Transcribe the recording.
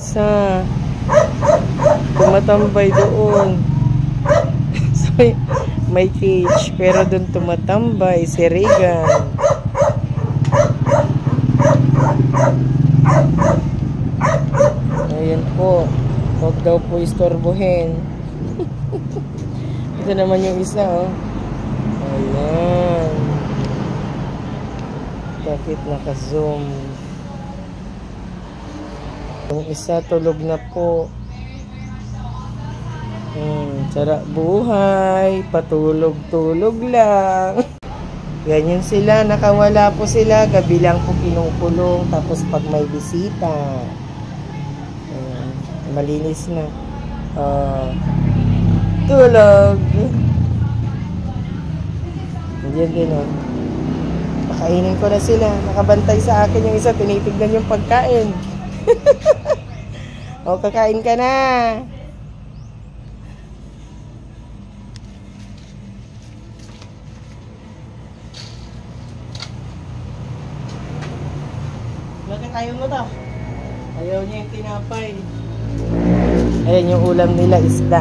Sa tumatambay doon. So, may cage, pero doon tumatambay si Regan. Ayan po. Huwag daw po istorbohin. Ito naman yung isa, oh. Ayan. Bakit naka-zoom? Yung isa tulog na po. Sarap buhay. Patulog-tulog lang. Ganyan sila. Nakawala po sila. Gabi lang po kinukulong. Tapos pag may bisita, malinis na. Tulog. Diyan din, oh. Pakainin ko na sila. Nakabantay sa akin yung isa. Tinitignan yung pagkain. O, kakain ka na. Bakit ayaw mo to? Ayaw niya yung tinapay. Ayan yung ulam nila, isda.